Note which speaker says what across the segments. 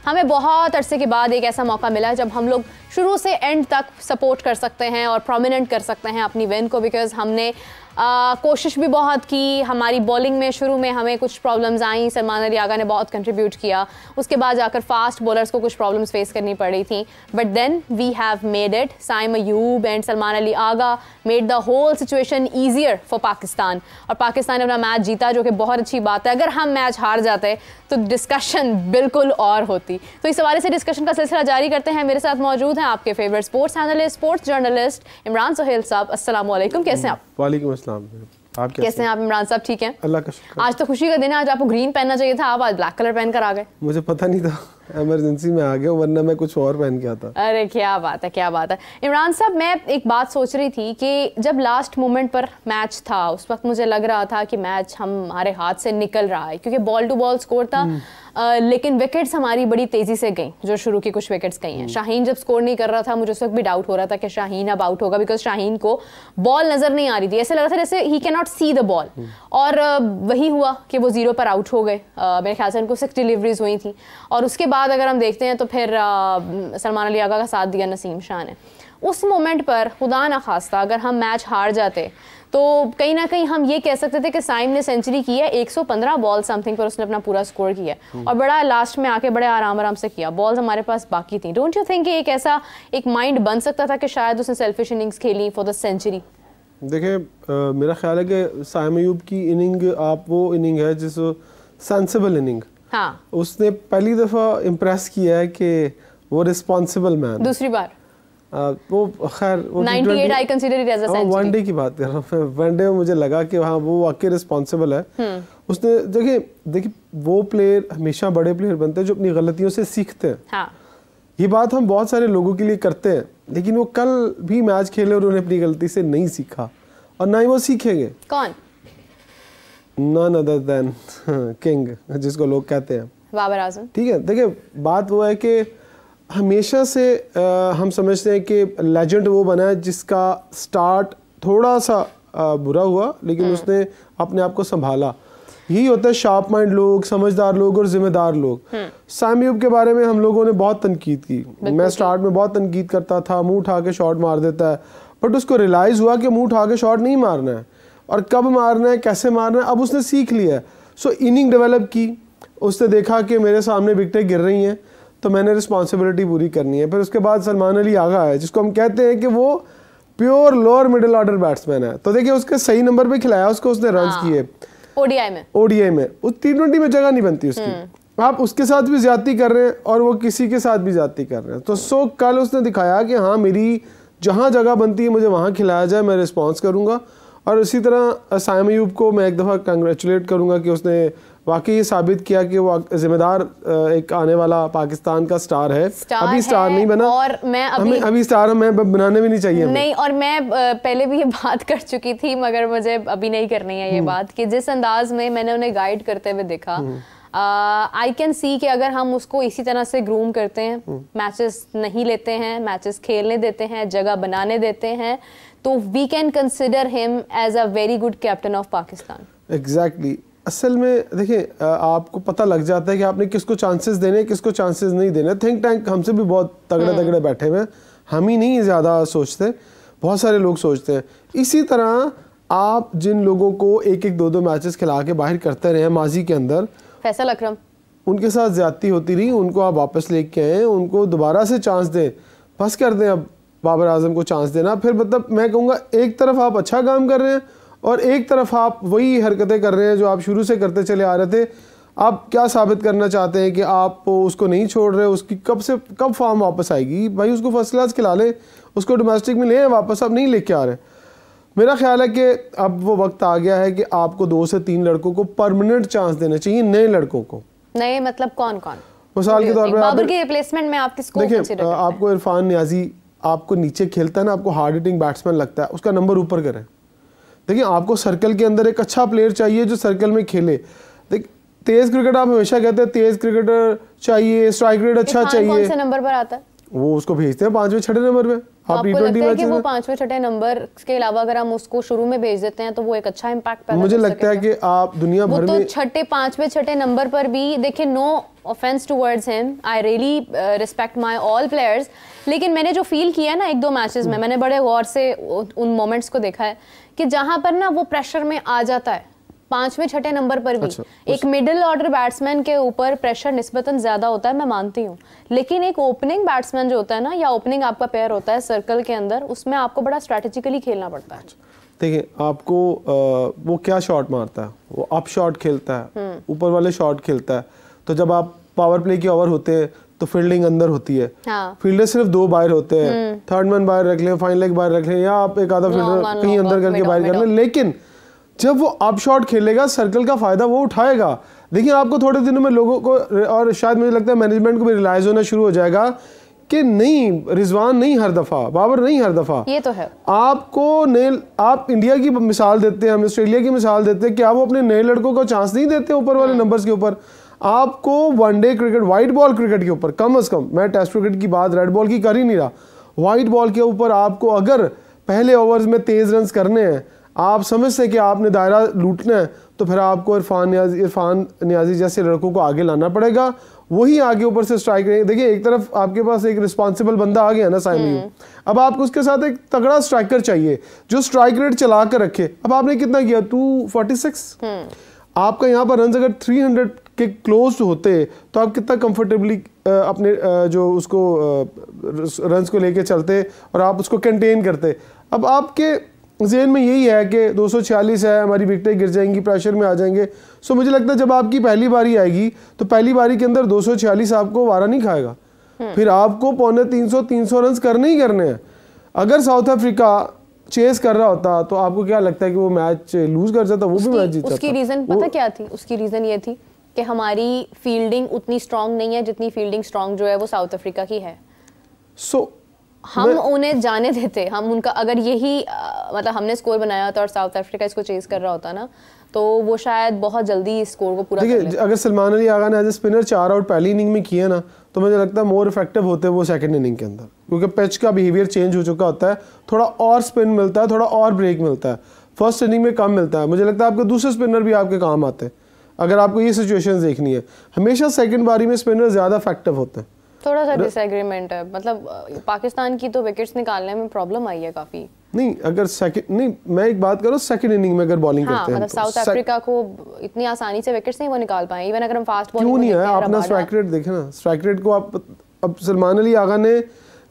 Speaker 1: हमें बहुत अरसे के बाद एक ऐसा मौका मिला जब हम लोग शुरू से एंड तक सपोर्ट कर सकते हैं और प्रोमिनेंट कर सकते हैं अपनी विन को, बिकॉज हमने कोशिश भी बहुत की। हमारी बॉलिंग में शुरू में हमें कुछ प्रॉब्लम्स आई, सलमान अली आगा ने बहुत कंट्रीब्यूट किया, उसके बाद जाकर फास्ट बॉलर्स को कुछ प्रॉब्लम्स फेस करनी पड़ी थी, but then we have made it. Saim Ayub and Salman Ali Agha made the whole situation easier for Pakistan, और पाकिस्तान ने अपना मैच जीता, जो कि बहुत अच्छी बात है। अगर हम मैच हार जाते तो डिस्कशन बिल्कुल और होती। तो इस हवाले से डिस्कशन का सिलसिला जारी करते हैं। मेरे साथ मौजूद हैं आपके favourite sports analyst, sports journalist Imran Suhail साहब। अस्सलाम वालेकुम, कैसे हैं आप?
Speaker 2: वालेकुम अस्सलाम। आप
Speaker 1: कैसे हैं आप इमरान साहब? ठीक हैं,
Speaker 2: अल्लाह का शुक्र।
Speaker 1: आज तो खुशी का दिन है, आज आपको ग्रीन पहनना चाहिए था, आप आज ब्लैक कलर पहन कर आ गए।
Speaker 2: मुझे पता नहीं था, इमरजेंसी में आ गया, वरना मैं कुछ और पहन के आता।
Speaker 1: अरे क्या बात है, क्या बात है। इमरान साहब, मैं एक बात सोच रही थी कि जब लास्ट मोमेंट पर मैच था उस वक्त मुझे लग रहा था कि मैच हमारे हाथ से निकल रहा है, क्योंकि बॉल टू बॉल स्कोर था, लेकिन विकेट्स हमारी बड़ी तेजी से गई, जो शुरू की कुछ विकेट्स गई हैं। शाहीन जब स्कोर नहीं कर रहा था, मुझे उस वक्त भी डाउट हो रहा था कि शाहीन अब आउट होगा, बिकॉज शाहीन को बॉल नजर नहीं आ रही थी, ऐसे लग रहा था जैसे he can not see the ball, और वही हुआ कि वो 0 पर आउट हो गए। मेरे ख्याल से उनको 6 डिलीवरीज हुई थी, और उसके बाद अगर हम देखते हैं तो फिर सलमान अली आगा का साथ दिया नसीम शाह ने। उस मोमेंट पर खुदा ना खास्ता अगर हम मैच हार जाते तो कहीं ना कहीं हम ये कह सकते थे कि साइम ने सेंचुरी की है, 115 बॉल समथिंग पर उसने अपना पूरा स्कोर किया, और बड़ा लास्ट में आके बड़े आराम से किया। बॉल्स हमारे पास बाकी थी। डोंट यू थिंक एक ऐसा एक माइंड बन सकता था कि शायद उसने सेल्फिश इनिंग्स खेली फॉर द सेंचुरी?
Speaker 2: देखिए, मेरा ख्याल है कि साइम अयूब की इनिंग वो इनिंग है जिस सेंसिबल इनिंग।
Speaker 1: हाँ,
Speaker 2: उसने पहली दफ़ा इम्प्रेस किया है कि वो रिस्पॉन्सिबल मैन।
Speaker 1: दूसरी बार
Speaker 2: वो खैर
Speaker 1: 98 I consider it as a century.
Speaker 2: One day की बात कर रहा हूँ, वनडे में मुझे लगा कि हाँ वो वाकई रिस्पॉन्सिबल है। उसने देखिए वो प्लेयर हमेशा बड़े प्लेयर बनते हैं जो अपनी गलतियों से सीखते हैं।
Speaker 1: हाँ,
Speaker 2: ये बात हम बहुत सारे लोगों के लिए करते हैं, लेकिन वो कल भी मैच खेले और उन्होंने अपनी गलती से नहीं सीखा, और ना ही वो सीखेंगे।
Speaker 1: कौन?
Speaker 2: नन अदर देन किंग, जिसको लोग कहते हैं
Speaker 1: बाबर आजम।
Speaker 2: ठीक है, देखिए बात वो है कि हमेशा से हम समझते हैं कि लेजेंड वो बना है जिसका स्टार्ट थोड़ा सा बुरा हुआ, लेकिन उसने अपने आप को संभाला। यही होता है शार्प माइंड लोग, समझदार लोग और जिम्मेदार लोग। साइम अयूब के बारे में हम लोगों ने बहुत तनकीद की। मैं स्टार्ट में बहुत तनकीद करता था, मुंह उठा के शॉट मार देता है, बट उसको रियलाइज हुआ कि मुंह उठा के शॉट नहीं मारना है, और कब मारना है, कैसे मारना है, अब उसने सीख लिया है। सो इनिंग डेवलप की, उसने देखा कि मेरे सामने विकेटें गिर रही हैं तो मैंने रिस्पॉन्सिबिलिटी पूरी करनी है। फिर उसके बाद सलमान अली आगा है, जिसको हम कहते हैं कि वो pure lower middle order batsman है। तो देखिए उसके सही नंबर पे खिलाया, उसको उसने रन्स किए ओडीआई में। उस T20 में जगह नहीं बनती उसकी। आप उसके साथ भी ज्यादती कर रहे हैं और वो किसी के साथ भी ज्यादती कर रहे हैं। तो कल उसने दिखाया कि हाँ, मेरी जहाँ जगह बनती है मुझे वहाँ खिलाया जाए, मैं रिस्पॉन्स करूँगा। और इसी तरह साइम अयूब को मैं एक दफ़ा कंग्रेचुलेट करूँगा कि उसने वाकई ये साबित किया कि वो जिम्मेदार एक आने वाला पाकिस्तान का स्टार है। अभी स्टार नहीं बना, और मैं अभी स्टार हमें बनाने भी नहीं चाहिए
Speaker 1: नहीं। और मैं पहले भी ये बात कर चुकी थी, मगर मुझे अभी नहीं करनी है ये बात, कि जिस अंदाज में मैंने उन्हें गाइड करते हुए देखा, आई कैन सी कि अगर हम उसको इसी तरह से ग्रूम करते हैं, मैचेस नहीं लेते हैं, मैचेस खेलने देते हैं, जगह बनाने देते हैं, तो we can consider him as a very good captain of Pakistan.
Speaker 2: Exactly. असल में देखिए, आपको पता लग जाता है कि आपने किसको चांसेस देने, किसको चांसेस नहीं देने। थिंक टैंक हमसे भी बहुत तगड़े बैठे हुए हैं, हम ही नहीं ज़्यादा सोचते, बहुत सारे लोग सोचते हैं। इसी तरह आप जिन लोगों को 1-1, 2-2 मैचेस खिला के बाहर करते रहे माजी के अंदर,
Speaker 1: फैसल अकरम, उनके
Speaker 2: साथ ज्यादती होती रही, उनको आप वापस लेके आए, उनको दोबारा से चांस दें, बस कर दें अब बाबर आजम को चांस देना। फिर मतलब मैं कहूँगा एक तरफ आप अच्छा काम कर रहे हैं और एक तरफ आप वही हरकतें कर रहे हैं जो आप शुरू से करते चले आ रहे थे। आप क्या साबित करना चाहते हैं कि आप उसको नहीं छोड़ रहे, उसकी कब फॉर्म वापस आएगी? भाई उसको फर्स्ट क्लास खिला लें, उसको डोमेस्टिक में ले वापस, आप नहीं लेके आ रहे। मेरा ख्याल है कि अब वो वक्त आ गया है कि आपको 2 से 3 लड़कों को परमानेंट चांस देना चाहिए, नए लड़कों को।
Speaker 1: नए मतलब कौन?
Speaker 2: मिसाल के तौर पर
Speaker 1: बाबर की रिप्लेसमेंट में आप किसको कंसीडर करते हैं?
Speaker 2: आपको इरफान नियाजी आपको नीचे खेलता है ना, आपको हार्ड हिटिंग बैट्समैन लगता है, उसका नंबर ऊपर करें। देखिए आपको सर्कल के अंदर एक अच्छा प्लेयर चाहिए जो सर्कल में खेले। देख तेज क्रिकेट आप हमेशा कहते हैं तेज क्रिकेटर चाहिए, स्ट्राइक रेट अच्छा चाहिए।
Speaker 1: कौन से नंबर पर आता है?
Speaker 2: वो उसको भेजते हैं 5वें 6ठे नंबर पे।
Speaker 1: आप T20 मैच में वो 5वें 6ठे नंबर के अलावा अगर हम उसको शुरू में भेज देते हैं तो वो एक अच्छा इम्पैक्ट पैदा कर
Speaker 2: मुझे लगता है कि आप दुनिया भर में
Speaker 1: तो 6ठे 5वें 6ठे नंबर पर भी देखिए, no offence towards him, I really respect my all players, लेकिन मैंने जो फील किया है ना 1-2 मैचेस में, मैंने बड़े गौर से उन मोमेंट्स को देखा है कि जहां पर ना वो प्रेशर में आ जाता है 5वें 6ठे नंबर पर भी। एक मिडिल ऑर्डर बैट्समैन के ऊपर प्रेशर निस्बतन ज्यादा होता है, मैं मानती हूँ, लेकिन एक ओपनिंग बैट्समैन जो होता है ना, या ओपनिंग आपका पेयर होता है सर्कल के अंदर, उसमें आपको बड़ा स्ट्रेटेजिकली खेलना पड़ता है।
Speaker 2: देखिए आपको वो क्या शॉट मारता है, वो अप शॉट खेलता है, ऊपर वाले शॉट खेलता है। तो जब आप पावर प्ले के ओवर होते हैं तो फील्डिंग अंदर होती है, फील्डर सिर्फ 2 बाहर होते हैं, थर्ड मैन बाहर रख लें, फाइन लेग बाहर रख लें, या आप एक आधा फील्डर कहीं अंदर करके बाहर कर लें, लेकिन जब वो अप शॉट खेलेगा सर्कल का फायदा वो उठाएगा। देखिए आपको थोड़े दिनों में लोगों को, और शायद मुझे लगता है मैनेजमेंट को भी रियलाइज होना शुरू हो जाएगा कि नहीं, रिजवान नहीं हर दफा, बाबर नहीं हर दफा,
Speaker 1: ये तो है।
Speaker 2: आपको आप इंडिया की मिसाल देते हैं, हम ऑस्ट्रेलिया की मिसाल देते हैं, क्या वो अपने नए लड़कों को चांस नहीं देते ऊपर वाले नंबर्स के ऊपर? आपको one day cricket, white ball cricket के ऊपर कम से कम, मैं टेस्ट क्रिकेट की बात रेड बॉल की कर ही नहीं रहा, व्हाइट बॉल के ऊपर आपको अगर पहले ओवर्स में तेज रन करने हैं, आप समझते कि आपने दायरा लूटना है, तो फिर आपको इरफान नियाजी जैसे लड़कों को आगे लाना पड़ेगा, वही आगे ऊपर से स्ट्राइक रेट। देखिए एक तरफ आपके पास एक रिस्पॉन्सिबल बंदा आ गया ना साइम अयूब, अब आपको उसके साथ एक तगड़ा स्ट्राइकर चाहिए जो स्ट्राइक रेट चला कर रखे। अब आपने कितना किया, 246, आपका यहाँ पर रन अगर 300 के क्लोज होते तो आप कितना कंफर्टेबली अपने जो उसको रन्स को लेके चलते और आप उसको कंटेन करते। अब आपके ज़हन में यही है कि 246 है, हमारी विकेटें गिर जाएंगी, प्रेशर में आ जाएंगे। सो मुझे लगता है जब आपकी पहली बारी आएगी तो पहली बारी के अंदर 246 आपको वारा नहीं खाएगा, फिर आपको 250-300 रन करने ही करने हैं। अगर साउथ अफ्रीका चेस कर रहा होता तो आपको क्या लगता है कि वो मैच लूज कर जाता, वो भी मैच जीत जाता?
Speaker 1: उसकी रीजन पता क्या थी? उसकी रीजन ये थी कि हमारी फील्डिंग उतनी स्ट्रांग नहीं है जितनी फील्डिंग स्ट्रांग जो है वो साउथ अफ्रीका की है। हम उन्हें जाने देते, हम उनका अगर यही मतलब हमने स्कोर बनाया था और साउथ अफ्रीका इसको चेस कर रहा होता ना, तो वो शायद बहुत जल्दी इस स्कोर को पूरा कर लेते।
Speaker 2: अगर सलमान अली आगा ने एज ए स्पिनर 4 आउट पहली इनिंग में किए ना, तो मुझे लगता है मोर इफेक्टिव होते वो सेकंड इनिंग के अंदर, क्योंकि पिच का बिहेवियर चेंज हो चुका होता है, थोड़ा और स्पिन मिलता है, थोड़ा और ब्रेक मिलता है, फर्स्ट इनिंग में कम मिलता है। मुझे लगता है आपके दूसरे स्पिनर भी आपके काम आते हैं अगर आपको ये सिचुएशन देखनी है। हमेशा सेकंड बारी में स्पिनर ज़्यादा इफेक्टिव होते हैं।
Speaker 1: थोड़ा सा डिसएग्रीमेंट है, मतलब पाकिस्तान की तो विकेट्स निकालने में प्रॉब्लम आई है काफी।
Speaker 2: नहीं अगर सेकंड नहीं, मैं एक बात करूँ सेकंड इनिंग में अगर बॉलिंग करते हैं
Speaker 1: मतलब साउथ अफ्रीका को इतनी आसानी से विकेट्स नहीं वो निकाल पाए, इवन अगर हम फास्ट बॉलिंग
Speaker 2: क्यों नहीं है। आप ना स्ट्राइक रेट देखें ना, स्ट्राइक रेट को आप, अब सलमान अली आगा ने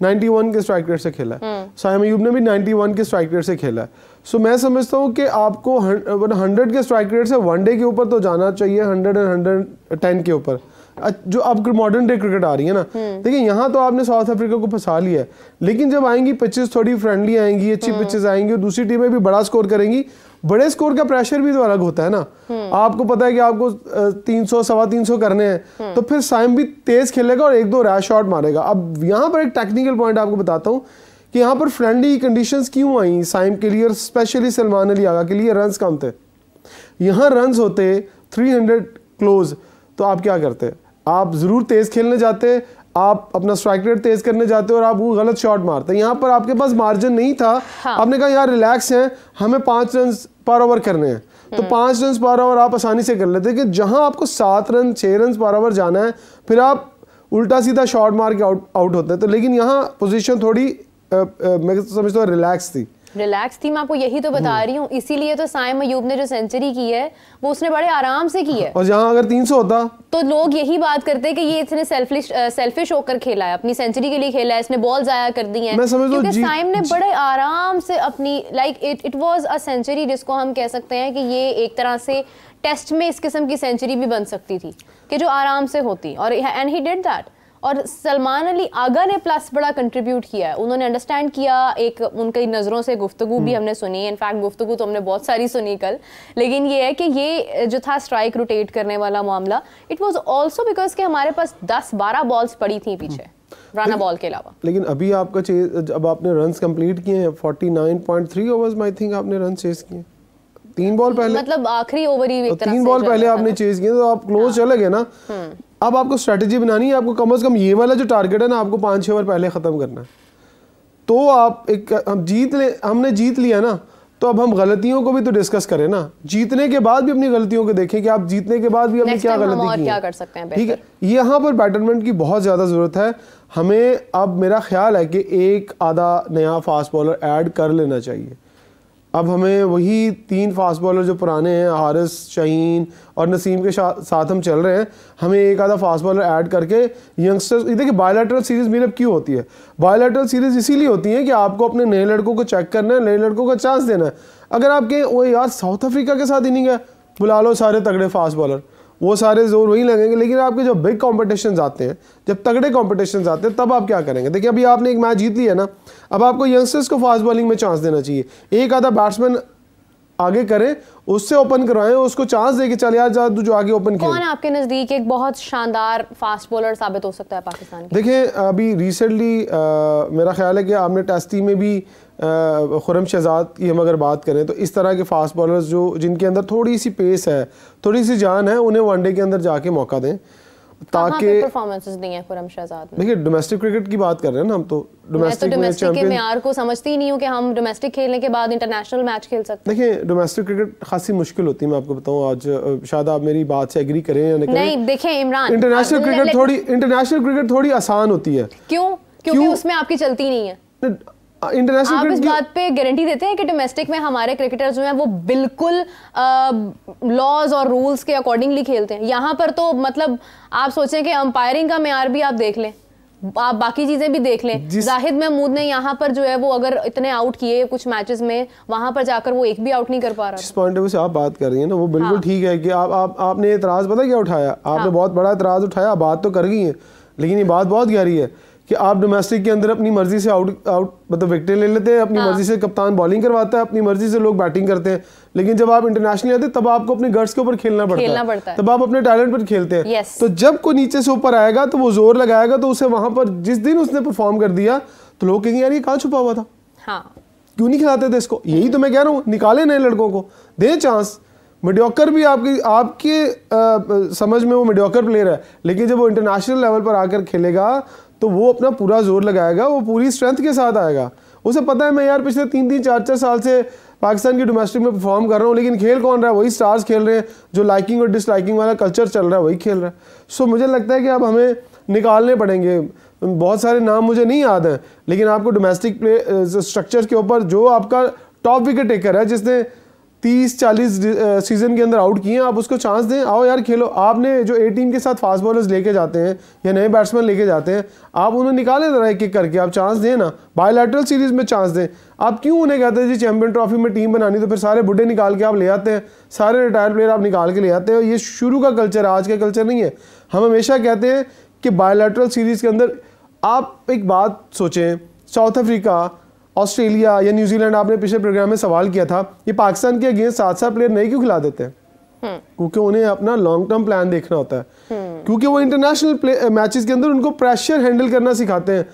Speaker 2: 91 के स्ट्राइक रेट से खेला है, साइम अयूब ने भी 91 के स्ट्राइक रेट से खेला है। सो मैं समझता हूँ कि आपको 100 के स्ट्राइक रेट से वनडे के ऊपर तो जाना चाहिए, 100 और 110 के ऊपर, जो अब मॉडर्न डे क्रिकेट आ रही है ना। देखिए यहाँ तो आपने साउथ अफ्रीका को फंसा लिया है, लेकिन जब आएंगी पिचेस थोड़ी फ्रेंडली आएंगी, अच्छी पिचेस आएंगी और दूसरी टीमें भी बड़ा स्कोर करेंगी, बड़े स्कोर का प्रेशर भी तो अलग होता है ना। आपको पता है कि आपको 300 सवा 300 करने हैं, तो फिर साइम भी तेज खेलेगा और 1-2 रैश शॉट मारेगा। अब यहाँ पर एक टेक्निकल पॉइंट आपको बताता हूँ कि यहाँ पर फ्रेंडली कंडीशंस क्यों आई साइम के लिए और स्पेशली सलमान अली आगा के लिए। रन्स कम थे, यहाँ रन्स होते 300 क्लोज, तो आप क्या करते? आप जरूर तेज खेलने जाते, आप अपना स्ट्राइक रेट तेज करने जाते और आप वो गलत शॉट मारते। यहाँ पर आपके पास मार्जिन नहीं था। आपने कहा यार रिलैक्स हैं, हमें 5 रन पर ओवर करने हैं, तो 5 रन पर ओवर आप आसानी से कर लेते। कि जहाँ आपको 7 रन 6 रन पर ओवर जाना है, फिर आप उल्टा सीधा शॉट मार के आउट होते हैं। तो लेकिन यहाँ पोजीशन थोड़ी मैं समझता हूँ रिलैक्स थी। मैं आपको यही तो बता रही हूँ, इसीलिए तो साइम अयूब ने जो सेंचुरी की है वो उसने बड़े आराम से की है। और जहाँ अगर 300 होता
Speaker 1: तो लोग यही बात करते हैं कि ये इतने सेल्फिश होकर खेला है, अपनी सेंचुरी के लिए खेला है, इसने बॉल जाया कर दी है। क्योंकि साइम ने बड़े आराम से अपनी इट वाज अ सेंचुरी जिसको हम कह सकते हैं कि ये एक तरह से टेस्ट में इस किस्म की सेंचुरी भी बन सकती थी कि जो आराम से होती, और एंड ही डिड दैट। और सलमान अली आगा ने प्लस बड़ा कंट्रीब्यूट किया है, उन्होंने अंडरस्टैंड किया, एक उनकी नज़रों से गुफ्तगू भी हमने सुनी, इनफैक्ट गुफ्तगू तो हमने बहुत सारी सुनी कल, लेकिन ये है कि ये जो था स्ट्राइक रोटेट करने वाला मामला, इट वाज आल्सो बिकॉज कि हमारे पास 10-12 बॉल्स पड़ी थी पीछे राना बॉल के अलावा। लेकिन
Speaker 2: अभी आपका अब आपने रन्स कंप्लीट किए हैं 49.3 ओवर्स में, आई थिंक आपने रन चेस किए 3 बॉल पहले,
Speaker 1: मतलब आखिरी ओवर ही एक तरह से
Speaker 2: 3 बॉल पहले आपने चेस किए, तो आप क्लोज चले गए ना। अब आपको स्ट्रेटजी बनानी है, आपको कम से कम ये वाला जो टारगेट है ना, आपको 5-6 ओवर पहले ख़त्म करना है। तो आप हमने जीत लिया ना, तो अब हम गलतियों को भी तो डिस्कस करें ना, जीतने के बाद भी अपनी गलतियों को देखें कि आप जीतने के बाद भी अपनी क्या गलती की
Speaker 1: क्या कर सकते हैं।
Speaker 2: ठीक है, यहाँ पर बैटरमेंट की बहुत ज़्यादा ज़रूरत है हमें। अब मेरा ख्याल है कि एक आधा नया फास्ट बॉलर ऐड कर लेना चाहिए। अब हमें वही 3 फास्ट बॉलर जो पुराने हैं, हारिस, शाहीन और नसीम के साथ हम चल रहे हैं, हमें एक आधा फास्ट बॉलर ऐड करके यंगस्टर्स, देखिए बायलैटरल सीरीज़ मिलअप क्यों होती है? बायलैटरल सीरीज़ इसीलिए होती है कि आपको अपने नए लड़कों को चेक करना है, नए लड़कों को चांस देना है। अगर आपके वो यार साउथ अफ्रीका के साथ इनिंग है, बुला लो सारे तगड़े फास्ट बॉलर, वो सारे जोर वही लगेंगे। लेकिन आपके जब बिग कॉम्पिटिशन आते हैं, जब तगड़े कॉम्पिटिशन आते हैं, तब आप क्या करेंगे? देखिए अभी आपने एक मैच जीत लिया ना, अब आपको यंगस्टर्स को फास्ट बॉलिंग में चांस देना चाहिए। एक आधा बैट्समैन आगे करें, उससे ओपन करवाएं, उसको चांस दे कि चल यार जा तू जो आगे ओपन खेल।
Speaker 1: कौन आपके नजदीक एक बहुत शानदार फास्ट बॉलर साबित हो सकता है पाकिस्तान के?
Speaker 2: देखिए अभी रिसेंटली मेरा ख्याल है कि आपने टेस्ट टीम में भी खुरम शहजाद की हम अगर बात करें तो इस तरह के फास्ट बॉलर्स जो जिनके अंदर थोड़ी सी पेस है, थोड़ी सी जान है, उन्हें वनडे के अंदर जाके मौका दें ताकि
Speaker 1: परफॉर्मेंसेस दी हैं खुरम शहजाद ने।
Speaker 2: देखिए डोमेस्टिक क्रिकेट की बात कर रहे हैं ना हम, तो
Speaker 1: डोमेस्टिक के म्यार को समझती ही नहीं हूँ कि हम डोमेस्टिक खेलने के बाद इंटरनेशनल मैच खेल सकते हैं।
Speaker 2: देखिए डोमेस्टिक क्रिकेट खासी मुश्किल होती है, मैं आपको बताऊं। आज शायद आप मेरी बात से एग्री करें या
Speaker 1: नहीं। देखिए इमरान,
Speaker 2: इंटरनेशनल क्रिकेट थोड़ी आसान होती है।
Speaker 1: क्यों? क्योंकि उसमें आपकी चलती नहीं है।
Speaker 2: इंटरनेशनल
Speaker 1: आप इस बात पे गारंटी देते हैं कि डोमेस्टिक में हमारे क्रिकेटर जो हैं वो बिल्कुल लॉज और रूल्स के अकॉर्डिंगली खेलते हैं? यहाँ पर तो मतलब आप सोचें कि अंपायरिंग का मेयार भी आप देख लें, आप बाकी चीजें भी देख लें। जाहिद महमूद ने यहाँ पर जो है वो अगर इतने आउट किए कुछ मैचेस में, वहां पर जाकर वो एक भी आउट नहीं कर पा रहा।
Speaker 2: जिस पॉइंट ऑफ व्यू से आप बात कर रही हैं ना वो बिल्कुल ठीक है कि आपने एतराज पता क्या उठाया, आपने बहुत बड़ा एतराज उठाया, बात तो कर गई है, लेकिन ये बात बहुत गहरी है कि आप डोमेस्टिक के अंदर अपनी मर्जी से आउट मतलब विकेटें ले लेते हैं, अपनी मर्जी से कप्तान बॉलिंग करवाता है, अपनी मर्जी से लोग बैटिंग करते हैं। लेकिन जब आप इंटरनेशनल आते हैं तब आपको अपने गट्स के ऊपर खेलना पड़ता है, तब आप अपने टैलेंट पर खेलते हैं। तो जब कोई नीचे से ऊपर आएगा तो वो जोर लगाएगा, तो उसे वहां पर जिस दिन उसने परफॉर्म कर दिया तो लोग कहेंगे यार ये कहाँ छुपा हुआ था, क्यों नहीं खिलाते थे इसको। यही तो मैं कह रहा हूँ, निकाले नए लड़कों को, दें चांस। मीडियोकर भी आपके समझ में वो मीडियोकर प्लेयर है, लेकिन जब वो इंटरनेशनल लेवल पर आकर खेलेगा तो वो अपना पूरा जोर लगाएगा, वो पूरी स्ट्रेंथ के साथ आएगा। उसे पता है मैं यार पिछले 3-3, 4-4 साल से पाकिस्तान की डोमेस्टिक में परफॉर्म कर रहा हूँ, लेकिन खेल कौन रहा है? वही स्टार्स खेल रहे हैं, जो लाइकिंग और डिसलाइकिंग वाला कल्चर चल रहा है वही खेल रहा है। सो मुझे लगता है कि अब हमें निकालने पड़ेंगे। बहुत सारे नाम मुझे नहीं याद हैं, लेकिन आपको डोमेस्टिक प्ले स्ट्रक्चर के ऊपर जो आपका टॉप विकेट टेकर है, जिसने 30-40 सीजन के अंदर आउट किए हैं, आप उसको चांस दें, आओ यार खेलो। आपने जो ए टीम के साथ फास्ट बॉलर्स लेके जाते हैं या नए बैट्समैन लेके जाते हैं, आप उन्हें निकाले जरा एक एक करके, आप चांस दें ना, बायलैटरल सीरीज में चांस दें। आप क्यों उन्हें कहते हैं जी चैंपियन ट्रॉफी में टीम बनानी, तो फिर सारे बुढ़े निकाल के आप ले आते हैं, सारे रिटायर्ड प्लेयर आप निकाल के ले आते हैं। ये शुरू का कल्चर है, आज का कल्चर नहीं है। हम हमेशा कहते हैं कि बायलैटरल सीरीज के अंदर आप एक बात सोचें, साउथ अफ्रीका, ऑस्ट्रेलिया या न्यूजीलैंड, आपने पिछले प्रोग्राम में सवाल किया था, ये पाकिस्तान के अगेंस्ट 7-7 प्लेयर नहीं क्यों खिला देते हैं? क्योंकि उन्हें अपना लॉन्ग टर्म प्लान देखना होता है, क्योंकि वो इंटरनेशनल मैचेस के अंदर उनको प्रेशर हैंडल करना सिखाते हैं।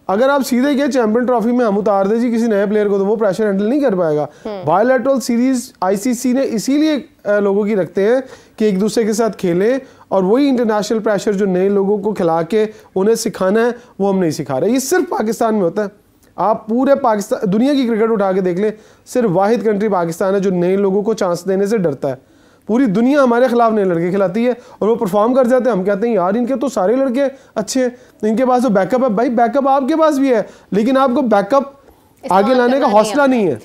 Speaker 2: अगर आप सीधे गए चैंपियन ट्रॉफी में हम उतार दे जी किसी नए प्लेयर को, तो वो प्रेशर हैंडल नहीं कर पाएगा। बायलैटरल सीरीज आईसीसी ने इसीलिए लोगों की रखते हैं कि एक दूसरे के साथ खेलें, और वही इंटरनेशनल प्रेशर जो नए लोगों को खिला के उन्हें सिखाना है वो हम नहीं सिखा रहे। ये सिर्फ पाकिस्तान में होता है। आप पूरे पाकिस्तान, दुनिया की क्रिकेट उठा के देख लें, सिर्फ वाहिद कंट्री पाकिस्तान है जो नए लोगों को चांस देने से डरता है। पूरी दुनिया हमारे खिलाफ नए लड़के खिलाती है और वो परफॉर्म कर जाते हैं। हम कहते हैं यार इनके तो सारे लड़के अच्छे हैं, इनके पास तो बैकअप है। भाई बैकअप आपके पास भी है, लेकिन आपको बैकअप आगे लाने का हौसला नहीं है।